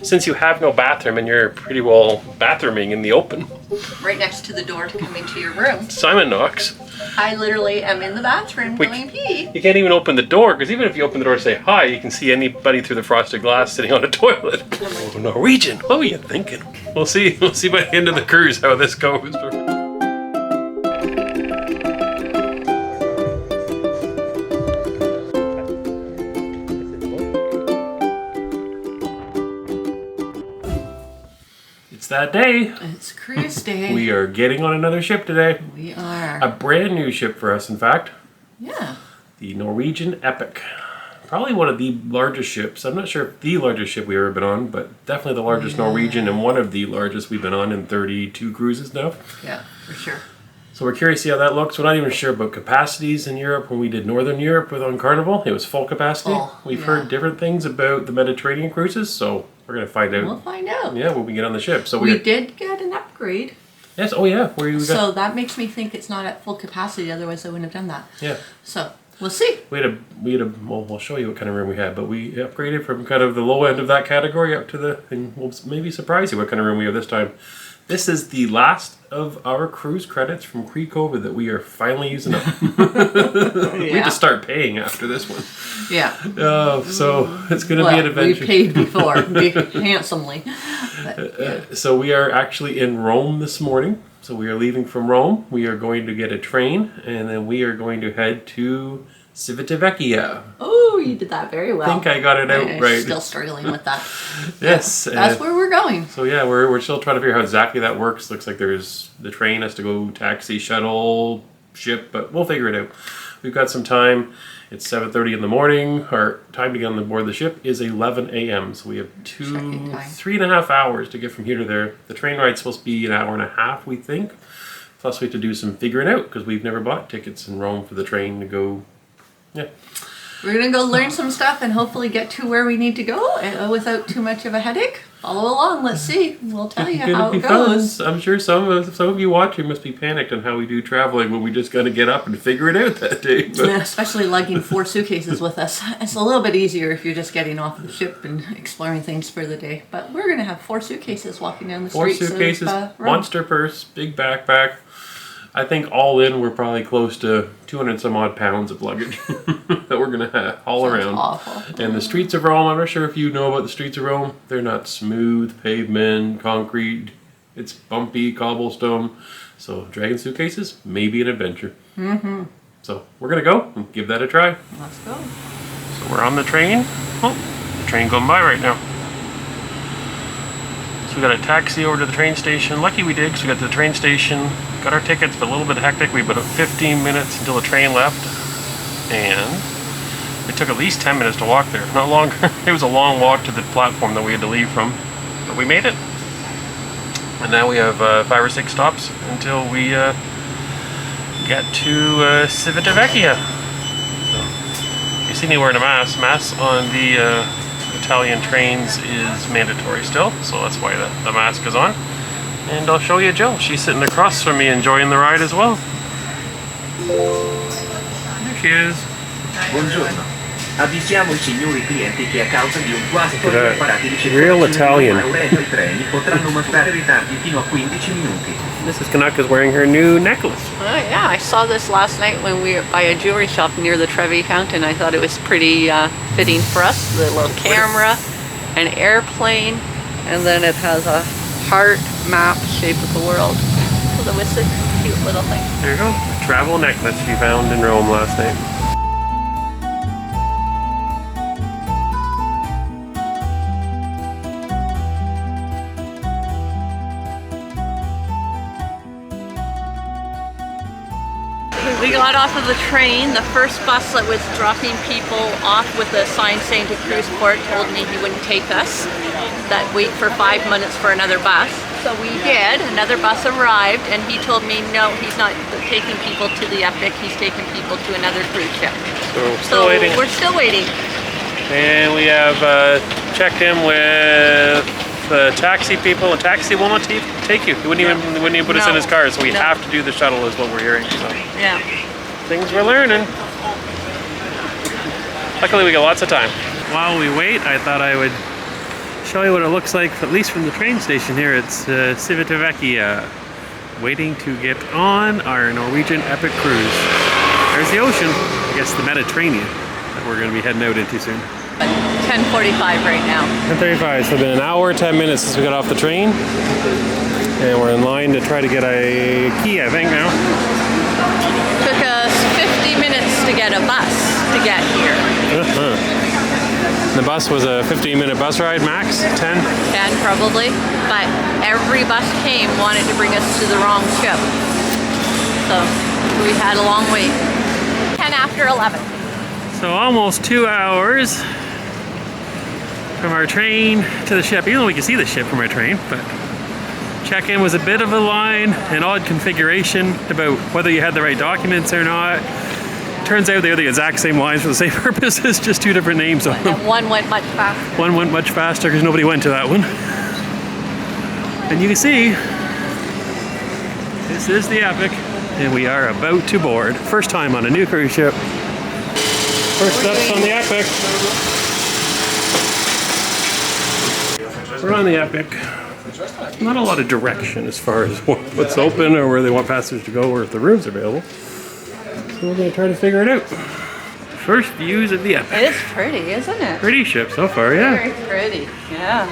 Since you have no bathroom and you're pretty well bathrooming in the open. Right next to the door to come into your room. Simon knocks. I literally am in the bathroom going pee. You can't even open the door, because even if you open the door and say hi, you can see anybody through the frosted glass sitting on a toilet. Oh, Norwegian, what were you thinking? We'll see by the end of the cruise how this goes. It's that day. It's cruise day. We are getting on another ship today. We are. A brand new ship for us, in fact. Yeah. The Norwegian Epic. Probably one of the largest ships. I'm not sure if the largest ship we've ever been on, but definitely the largest Norwegian and one of the largest we've been on in 32 cruises now. Yeah, for sure. So we're curious to see how that looks. We're not even sure about capacities in Europe. When we did Northern Europe on Carnival, it was full capacity. We've heard different things about the Mediterranean cruises, so we're going to find out. We'll find out. Yeah, when we get on the ship. So we did get an upgrade. Yes, oh yeah. So that makes me think it's not at full capacity, otherwise I wouldn't have done that. Yeah. So, we'll see. Well, we'll show you what kind of room we had, but we upgraded from kind of the low end of that category up to and we'll maybe surprise you what kind of room we have this time. This is the last of our cruise credits from pre-COVID that we are finally using up. We have to start paying after this one. Yeah. So it's going to be an adventure. We paid before, handsomely. But, so we are actually in Rome this morning. So we are leaving from Rome. We are going to get a train, and then we are going to head to Civitavecchia. Oh, you did that very well. I think I got it out right. Still struggling with that. Yes. That's where we're going. So yeah, we're still trying to figure out how exactly that works. Looks like the train has to go taxi, shuttle, ship, but we'll figure it out. We've got some time. It's 7:30 in the morning. Our time to get on board the ship is 11 a.m. So we have 3.5 hours to get from here to there. The train ride's supposed to be an hour and a half, we think. Plus we have to do some figuring out because we've never bought tickets in Rome for the train to go. Yeah. We're going to go learn some stuff and hopefully get to where we need to go without too much of a headache. Follow along. Let's see. We'll tell you how it goes. I'm sure some of you watching must be panicked on how we do traveling when we just got to get up and figure it out that day. Yeah, especially lugging 4 suitcases with us. It's a little bit easier if you're just getting off the ship and exploring things for the day. But we're going to have 4 suitcases walking down the streets. 4 suitcases, monster purse, big backpack. I think all in, we're probably close to 200 some odd pounds of luggage that we're going to haul around. Awful. And the streets of Rome, I'm not sure if you know about the streets of Rome. They're not smooth pavement, concrete. It's bumpy cobblestone. So dragging suitcases, maybe an adventure. Mm-hmm. So we're going to go and give that a try. Let's go. So we're on the train. Oh, the train going by right now. So we got a taxi over to the train station. Lucky we did because we got to the train station, got our tickets, but a little bit hectic. We had about 15 minutes until the train left, and it took at least 10 minutes to walk there. Not longer. It was a long walk to the platform that we had to leave from, but we made it. And now we have 5 or 6 stops until we get to Civitavecchia. So, you see me wearing a mask. Masks on the Italian trains is mandatory still, so that's why the mask is on. And I'll show you Jill. She's sitting across from me enjoying the ride as well. There she is. Buongiorno. Avvisiamo I signori clienti che a causa di un quasi impreparati Real Italian. I treni potranno mostrare ritardi fino a 15 minuti. Mrs. Canuck is wearing her new necklace. Oh yeah, I saw this last night when we were by a jewelry shop near the Trevi Fountain. I thought it was pretty fitting for us. The little camera, an airplane, and then it has a heart map shape of the world. So that was a cute little thing. There you go. A travel necklace she found in Rome last night. We got off of the train. The first bus that was dropping people off with a sign saying to cruise port told me he wouldn't take us. That wait for 5 minutes for another bus. So we did. Another bus arrived and he told me no, he's not taking people to the Epic, he's taking people to another cruise ship. So we're still waiting. And we have checked in with the taxi people. The taxi will not take you. He wouldn't even put us in his car, so we have to do the shuttle is what we're hearing. So. Yeah. Things we're learning. Luckily we got lots of time. While we wait, I thought I would show you what it looks like, at least from the train station here. It's Civitavecchia, waiting to get on our Norwegian epic cruise. There's the ocean, I guess the Mediterranean, that we're going to be heading out into soon. 10:45 right now. 10:35, so it's been an hour, 10 minutes since we got off the train. And we're in line to try to get a key, I think, now. Took us 50 minutes to get a bus to get here. The bus was a 15-minute bus ride, max? 10? 10 probably, but every bus came wanted to bring us to the wrong ship. So we had a long wait. 10 after 11. So almost 2 hours from our train to the ship, even though we can see the ship from our train, but check-in was a bit of a line, an odd configuration about whether you had the right documents or not. Turns out they're the exact same lines for the same purposes, just two different names on them. And one went much faster. One went much faster because nobody went to that one. And you can see, this is the Epic, and we are about to board. First time on a new cruise ship. First steps on the Epic. We're on the Epic. Not a lot of direction as far as what's open or where they want passengers to go or if the room's available. So we're going to try to figure it out. First views of the Epic. It is pretty, isn't it? Pretty ship so far, yeah. Very pretty, yeah.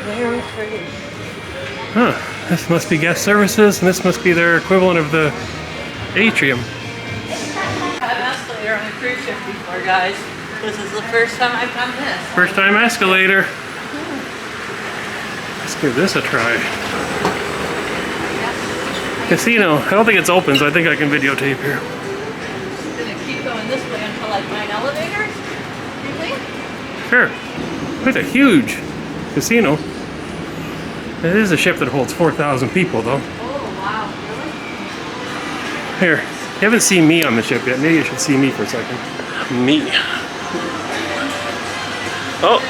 Very pretty. Huh. This must be guest services, and this must be their equivalent of the atrium. I've had an escalator on a cruise ship before, guys. This is the first time I've done this. First time escalator. Let's give this a try. Casino. I don't think it's open, so I think I can videotape here. I'm just gonna keep going this way until I find elevators. You think? Sure. It's a huge casino. It is a ship that holds 4,000 people, though. Oh wow, really? Here. You haven't seen me on the ship yet. Maybe you should see me for a second. Me. Oh,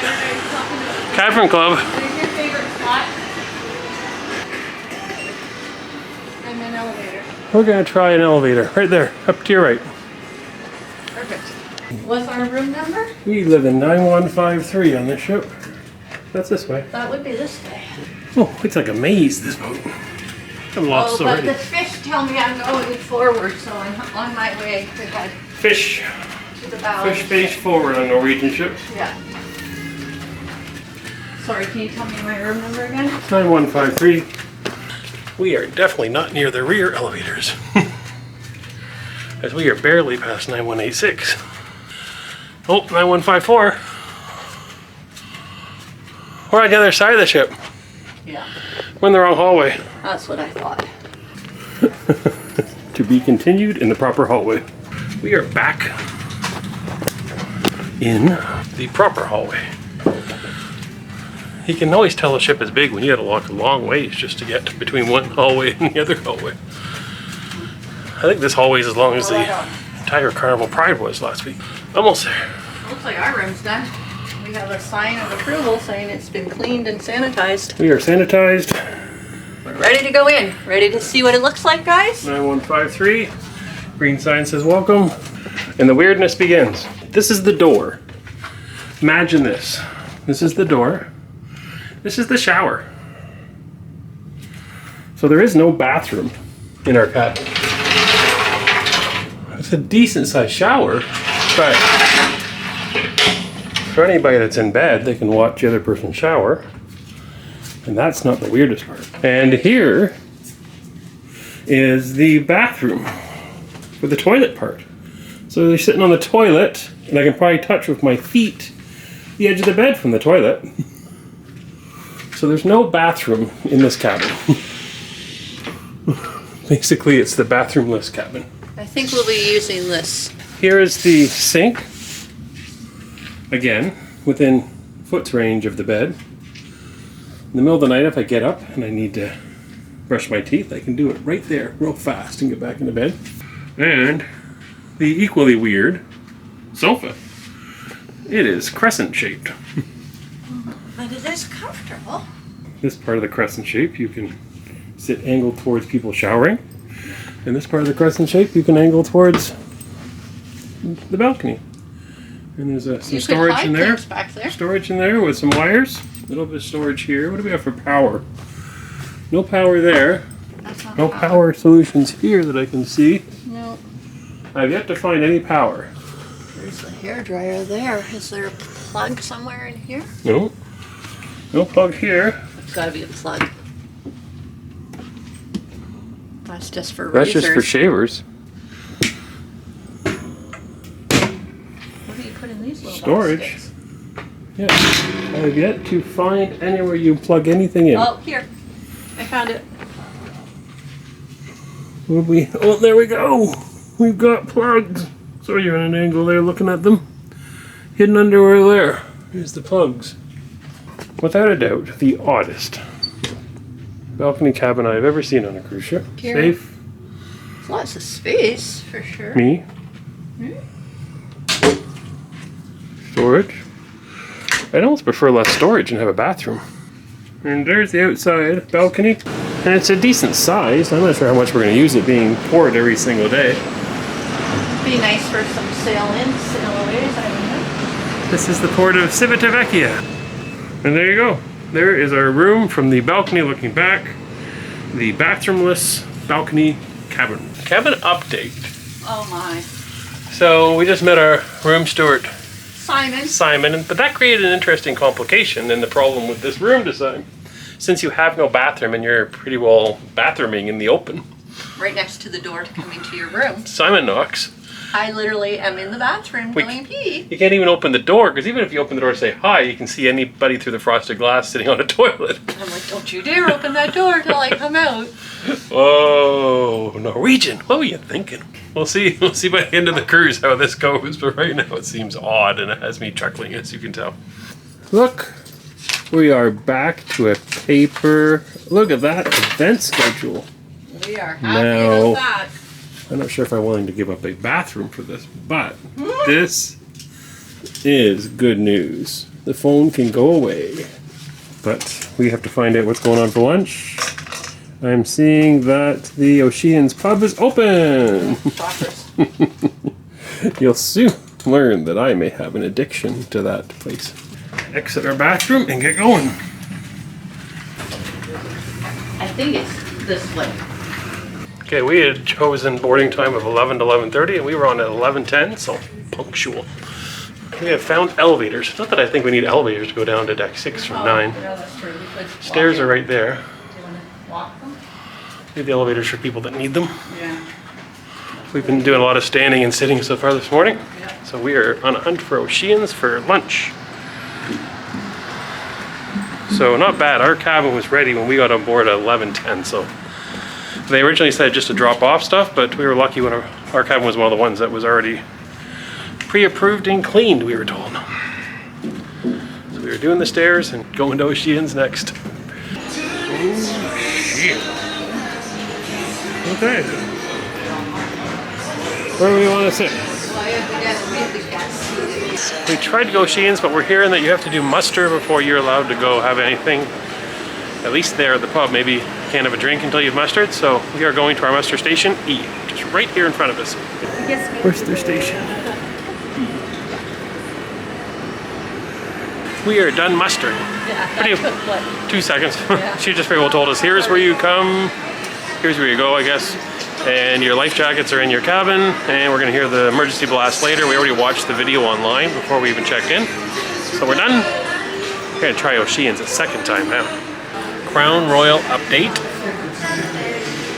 Cavern Club. Where's your favorite spot? And an elevator. We're gonna try an elevator. Right there, up to your right. Perfect. What's our room number? We live in 9153 on this ship. That's this way. That would be this way. Oh, it's like a maze, this boat. I'm lost but already. the fish tell me I'm going forward, so I'm on my way to head Fish. to the bow. Fish face forward on Norwegian ships. Yeah. Sorry, can you tell me my room number again? 9153. We are definitely not near the rear elevators. As we are barely past 9186. Oh, 9154. We're on the other side of the ship. Yeah. We're in the wrong hallway. That's what I thought. To be continued in the proper hallway. We are back in the proper hallway. You can always tell a ship is big when you gotta walk a long ways just to get between one hallway and the other hallway. I think this hallway is as long as the entire Carnival Pride was last week. Almost there. Looks like our room's done. We have a sign of approval saying it's been cleaned and sanitized. We are sanitized. We're ready to go in. Ready to see what it looks like, guys? 9153. Green sign says welcome. And the weirdness begins. This is the door. Imagine this. This is the door. This is the shower. So there is no bathroom in our cabin. It's a decent sized shower, but for anybody that's in bed, they can watch the other person shower. And that's not the weirdest part. And here is the bathroom for the toilet part. So you're sitting on the toilet, and I can probably touch with my feet the edge of the bed from the toilet. So there's no bathroom in this cabin. Basically, it's the bathroomless cabin. I think we'll be using this. Here is the sink. Again, within foot's range of the bed. In the middle of the night, if I get up and I need to brush my teeth, I can do it right there real fast and get back into bed. And the equally weird sofa. It is crescent shaped. But it is comfortable. This part of the crescent shape, you can sit angled towards people showering. And this part of the crescent shape, you can angle towards the balcony. And there's some You could storage hide in there. things back there. Storage in there with some wires. A little bit of storage here. What do we have for power? No power there. That's not No power solutions here that I can see. No. I've yet to find any power. There's the hairdryer there. Is there a plug somewhere in here? No. No plug here. There's got to be a plug. That's just for That's razors. just for shavers. What do you put in these little Storage. baskets? Yeah. I've yet to find anywhere you plug anything in. Oh, here. I found it. Would we? Oh, there we go. We've got plugs. So you're in an angle there looking at them. Hidden underwear there. Here's the plugs. Without a doubt, the oddest balcony cabin I've ever seen on a cruise ship. Here. Safe. Lots of space, for sure. Me. Storage. I'd almost prefer less storage and have a bathroom. And there's the outside balcony. And it's a decent size. I'm not sure how much we're going to use it being poured every single day. Be nice for some sail in, sail aways, I don't know. This is the port of Civitavecchia. And there you go. There is our room from the balcony looking back. The bathroomless balcony cabin. Cabin update. Oh my. So we just met our room steward, Simon. but that created an interesting complication in the problem with this room design. Since you have no bathroom and you're pretty well bathrooming in the open, Right next to the door to come into your room. Simon knocks. I literally am in the bathroom going pee. You can't even open the door, because even if you open the door to say hi, you can see anybody through the frosted glass sitting on a toilet. I'm like, don't you dare open that door till I come out. Oh, Norwegian, what were you thinking? We'll see by the end of the cruise how this goes, but right now it seems odd and it has me chuckling, as you can tell. Look, we are back to a paper. Look at that event schedule. We are happy Now- about that. I'm not sure if I'm willing to give up a bathroom for this, but this is good news. The phone can go away, but we have to find out what's going on for lunch. I'm seeing that the Oceans pub is open. Shoppers. You'll soon learn that I may have an addiction to that place. Exit our bathroom and get going. I think it's this way. Okay, we had chosen boarding time of 11 to 11:30, and we were on at 11:10, so punctual. We have found elevators. Not that I think we need elevators to go down to deck 6 from 9. Yeah, that's true. We could walk Stairs in. are right there. Do you want to walk them? Leave the elevators for people that need them. Yeah. We've been doing a lot of standing and sitting so far this morning. Yeah. So we are on a hunt for Oceans for lunch. So not bad. Our cabin was ready when we got on board at 11:10. So they originally said just to drop off stuff, but we were lucky when our cabin was one of the ones that was already pre-approved and cleaned, we were told. So we were doing the stairs and going to Oceans next. Oh, shit. Okay. Where do we want to sit? Well, I have the guests. We tried to go Oceans, but we're hearing that you have to do muster before you're allowed to go have anything. At least there at the pub, maybe you can't have a drink until you've mustered. So we are going to our muster station E, just right here in front of us. Where's their station? We are done mustering. Yeah, Pretty- that took what? 2 seconds. Yeah. She just very well told us, here's where you come, here's where you go, I guess. And your life jackets are in your cabin, and we're gonna hear the emergency blast later. We already watched the video online before we even checked in. So we're done. We're gonna try Oceans a second time now. Crown Royal update.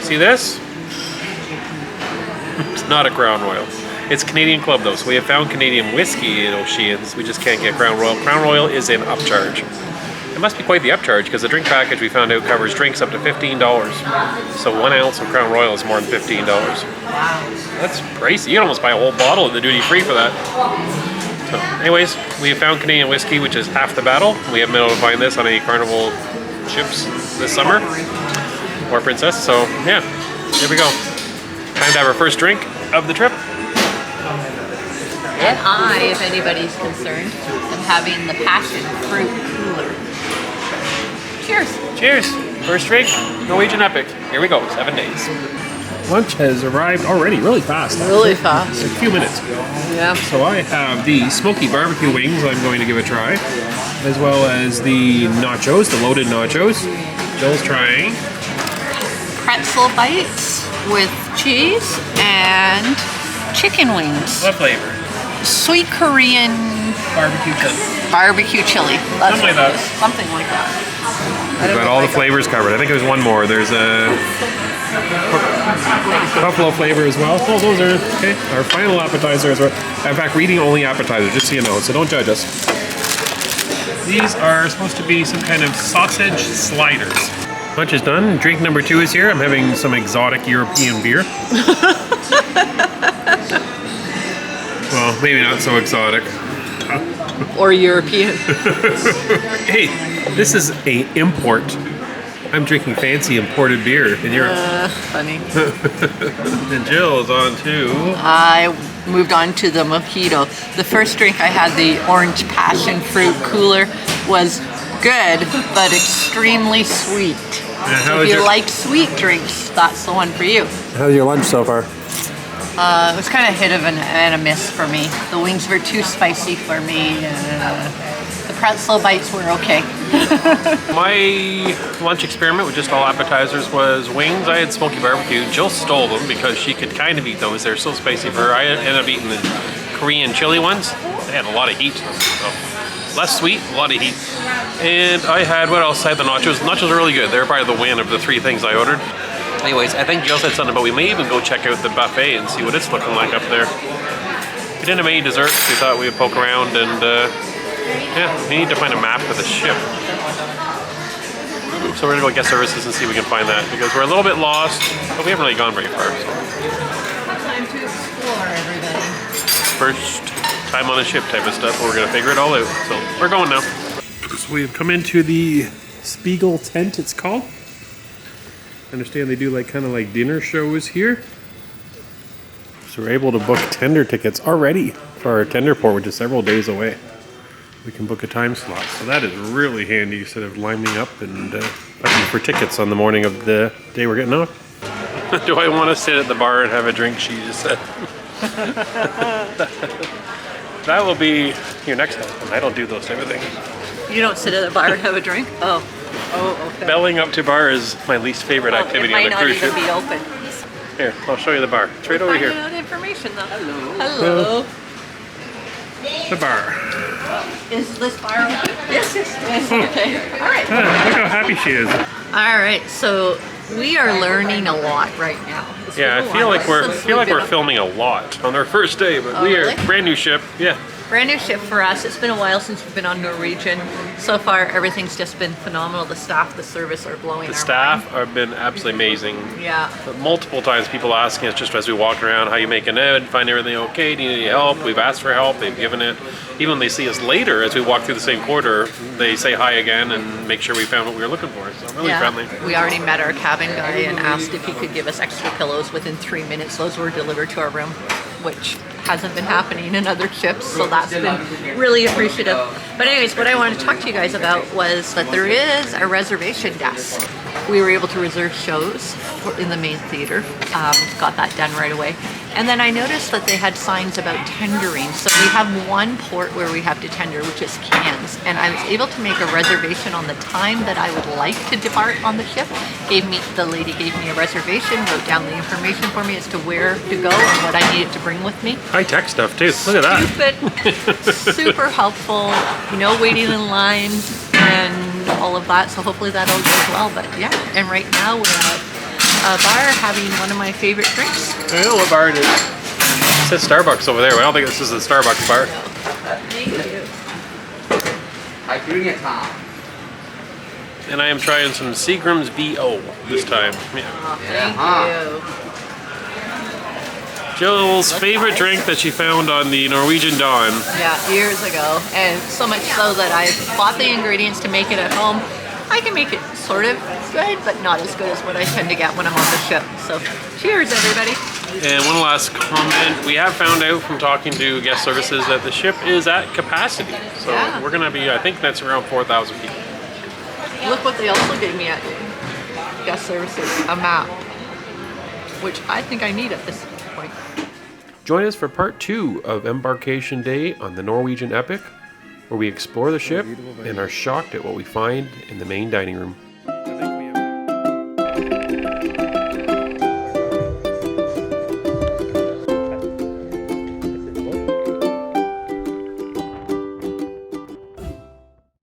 See this? It's not a Crown Royal. It's Canadian Club though, so we have found Canadian whiskey in Oceans. We just can't get Crown Royal. Crown Royal is an upcharge. It must be quite the upcharge because the drink package we found out covers drinks up to $15. So 1 ounce of Crown Royal is more than $15. Wow. That's pricey. You can almost buy a whole bottle at the duty free for that. So anyways, we have found Canadian whiskey, which is half the battle. We haven't been able to find this on any Carnival ships this summer. Or Princess, so yeah, there we go. Time to have our first drink of the trip. And I, if anybody's concerned, am having the passion fruit cooler. Cheers. Cheers. First drink, Norwegian Epic. Here we go, 7 days. lunch has arrived already, really fast. Really fast. A few minutes. Yeah. So I have the smoky barbecue wings I'm going to give a try, as well as the nachos, the loaded nachos. Jill's trying. Pretzel bites with cheese and chicken wings. What flavor? Sweet Korean Barbecue chili. barbecue chili. That's Something like what it that. is. Something like that. We've got all the flavors covered. I think there's one more. There's a buffalo flavor as well. Oh, those are okay. Our final appetizer is, in fact, we're eating only appetizers, just so you know, so don't judge us. These are supposed to be some kind of sausage sliders. Lunch is done. Drink number 2 is here. I'm having some exotic European beer. Well, maybe not so exotic. Or European. Hey, this is a import. I'm drinking fancy imported beer in Europe. Funny. And Jill is on too. I moved on to the mojito. The first drink I had, the orange passion fruit cooler, was good, but extremely sweet. So if you like sweet drinks, that's the one for you. How's your lunch so far? It was kind of hit of and a miss for me. The wings were too spicy for me. The pretzel bites were okay. My lunch experiment with just all appetizers was wings. I had smoky barbecue. Jill stole them because she could kind of eat those. They're so spicy for her. I ended up eating the Korean chili ones. They had a lot of heat. So less sweet, a lot of heat. And I had, what else? I had the nachos. The nachos are really good. They're probably the win of the 3 things I ordered. Anyways, I think Jill said something about we may even go check out the buffet and see what it's looking like up there. We didn't have any desserts. We thought we would poke around and yeah, we need to find a map for the ship. So we're gonna go to guest services and see if we can find that because we're a little bit lost, but we haven't really gone very far. So. Time to explore, everybody. First time on a ship type of stuff, but we're gonna figure it all out. So we're going now. So we've come into the Spiegel tent, it's called. I understand they do like kind of like dinner shows here. So we're able to book tender tickets already for our tender port, which is several days away. We can book a time slot. So that is really handy instead of lining up and looking for tickets on the morning of the day we're getting off. Do I want to sit at the bar and have a drink, she just said. That will be your next time. I don't do those type of things. You don't sit at a bar and have a drink? Oh, okay. Belling up to bar is my least favorite activity on a cruise ship. It might not even be open. Here, I'll show you the bar. It's right over here. Finding out information though. Hello. The bar. Is this bar open? Yes. Okay. All right. Look how happy she is. All right. So we are learning a lot right now. Yeah, I feel like we're filming a lot on our first day, but we are really? brand new ship. Yeah. Brand new ship for us. It's been a while since we've been on Norwegian. So far, everything's just been phenomenal. The staff, the service are blowing The our staff mind. have been absolutely amazing. Yeah. But multiple times people asking us just as we walk around, how you making it, find everything okay, do you need any help? We've asked for help, they've given it. Even when they see us later as we walk through the same corridor, they say hi again and make sure we found what we were looking for. So really friendly. We already met our cabin guy and asked if he could give us extra pillows. Within 3 minutes, those were delivered to our room, which hasn't been happening in other ships, so that's been really appreciative. But anyways, what I wanted to talk to you guys about was that there is a reservation desk. We were able to reserve shows in the main theater. Got that done right away. And then I noticed that they had signs about tendering. So we have one port where we have to tender, which is Cairns. And I was able to make a reservation on the time that I would like to depart on the ship. The lady gave me a reservation, wrote down the information for me as to where to go and what I needed to bring with me. High tech stuff too. Look at that. Super helpful, no waiting in line and all of that. So hopefully that all goes well. But yeah, and right now we're at a bar having one of my favorite drinks. I know what bar it is. It says Starbucks over there, but I don't think this is a Starbucks bar. Thank you. And I am trying some Seagram's VO this time. Yeah. Thank you. Jill's favorite drink that she found on the Norwegian Dawn. Yeah, years ago. And so much so that I bought the ingredients to make it at home. I can make it sort of good, but not as good as what I tend to get when I'm on the ship. So cheers, everybody. And one last comment. We have found out from talking to guest services that the ship is at capacity. So we're going to be, I think that's around 4,000 people. Look what they also gave me at guest services, a map. which I think I need at this point. Join us for part 2 of Embarkation Day on the Norwegian Epic, where we explore the ship and are shocked at what we find in the main dining room.